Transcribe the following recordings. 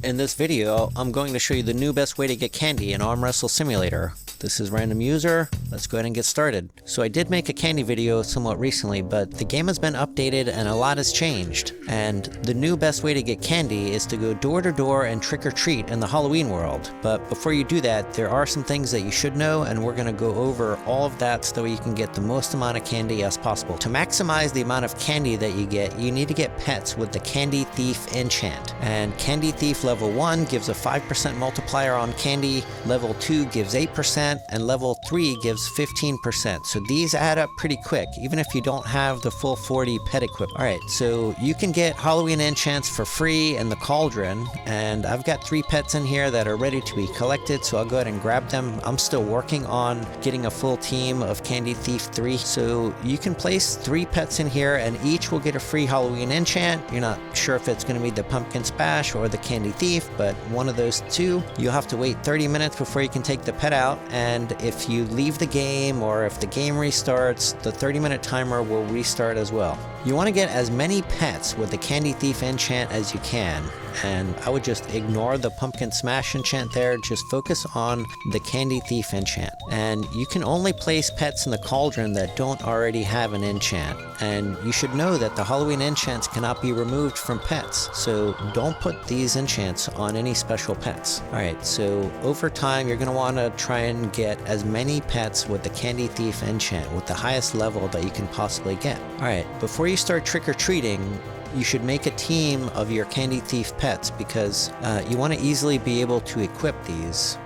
In this video, I'm going to show you the new best way to get candy in Arm Wrestle Simulator. This is Random User. Let's go ahead and get started. So I did make a candy video somewhat recently, but the game has been updated and a lot has changed. And the new best way to get candy is to go door to door and trick or treat in the Halloween world. But before you do that, there are some things that you should know, and we're going to go over all of that so that you can get the most amount of candy as possible. To maximize the amount of candy that you get, you need to get pets with the Candy Thief enchant. And Candy Thief level 1 gives a 5% multiplier on candy, level 2 gives 8%, and level 3 gives 15%. So these add up pretty quick, even if you don't have the full 40 pet equip. Alright, so you can get Halloween enchants for free in the cauldron, and I've got 3 pets in here that are ready to be collected, so I'll go ahead and grab them. I'm still working on getting a full team of Candy Thief 3, so you can place 3 pets in here and each will get a free Halloween enchant. You're not sure if it's going to be the Pumpkin Splash or the Candy Thief, but one of those two. You'll have to wait 30 minutes before you can take the pet out, and if you leave the game or if the game restarts, the 30-minute timer will restart as well. You want to get as many pets with the Candy Thief enchant as you can, and I would just ignore the Pumpkin Smash enchant there, just focus on the Candy Thief enchant. And you can only place pets in the cauldron that don't already have an enchant, and you should know that the Halloween enchants cannot be removed from pets, so don't put these enchants on any special pets. Alright, so over time you're going to want to try and get as many pets with the Candy Thief enchant with the highest level that you can possibly get. Alright, before you start trick-or-treating, you should make a team of your Candy Thief pets because you want to easily be able to equip these.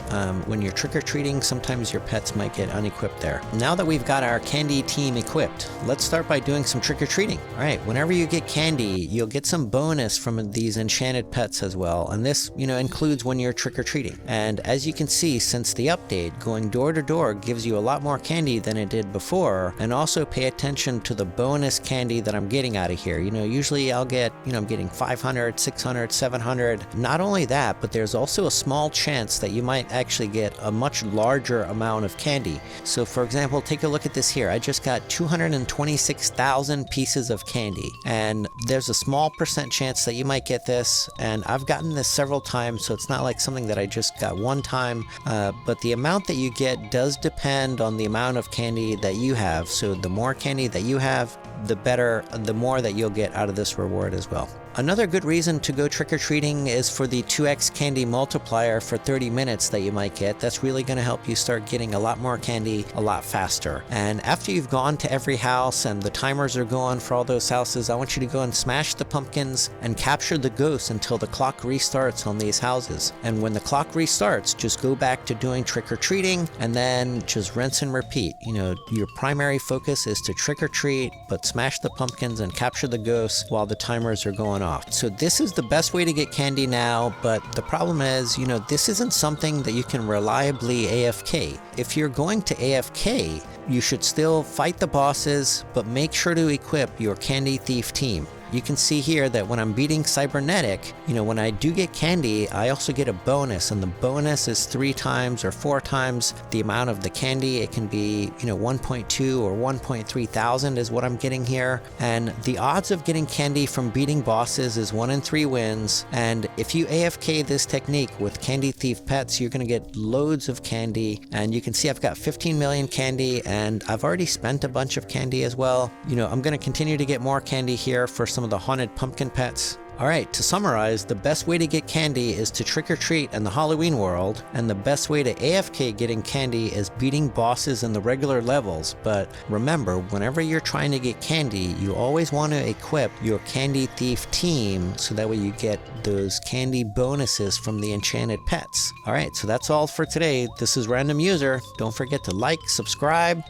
When you're trick-or-treating, sometimes your pets might get unequipped there. Now that we've got our candy team equipped, let's start by doing some trick-or-treating. Alright, whenever you get candy, you'll get some bonus from these enchanted pets as well, and this, includes when you're trick-or-treating. And as you can see, since the update, going door to door gives you a lot more candy than it did before, and also pay attention to the bonus candy that I'm getting out of here. Usually I'll get, I'm getting 500, 600, 700. Not only that, but there's also a small chance that you might actually get a much larger amount of candy. So for example, take a look at this here. I just got 226,000 pieces of candy, and there's a small percent chance that you might get this, and I've gotten this several times, so it's not like something that I just got one time, but the amount that you get does depend on the amount of candy that you have. So the more candy that you have, the better, the more that you'll get out of this reward as well. Another good reason to go trick-or-treating is for the 2x candy multiplier for 30 minutes that you might get. That's really going to help you start getting a lot more candy a lot faster. And after you've gone to every house and the timers are going for all those houses, I want you to go and smash the pumpkins and capture the ghosts until the clock restarts on these houses. And when the clock restarts, just go back to doing trick-or-treating and then just rinse and repeat. Your primary focus is to trick-or-treat, but smash the pumpkins and capture the ghosts while the timers are going off. So this is the best way to get candy now, but the problem is, this isn't something that you can reliably AFK. If you're going to AFK, you should still fight the bosses, but make sure to equip your Candy Thief team. You can see here that when I'm beating Cybernetic, when I do get candy, I also get a bonus, and the bonus is 3 times or 4 times the amount of the candy. It can be, 1.2 or 1.3 thousand is what I'm getting here. And the odds of getting candy from beating bosses is 1 in 3 wins. And if you AFK this technique with Candy Thief pets, you're going to get loads of candy. And you can see I've got 15 million candy, and I've already spent a bunch of candy as well. I'm going to continue to get more candy here for some of the haunted pumpkin pets. Alright, to summarize, the best way to get candy is to trick-or-treat in the Halloween world, and the best way to AFK getting candy is beating bosses in the regular levels. But remember, whenever you're trying to get candy, you always want to equip your Candy Thief team so that way you get those candy bonuses from the enchanted pets. Alright, so that's all for today. This is Random User. Don't forget to like, subscribe,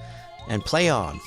and play on.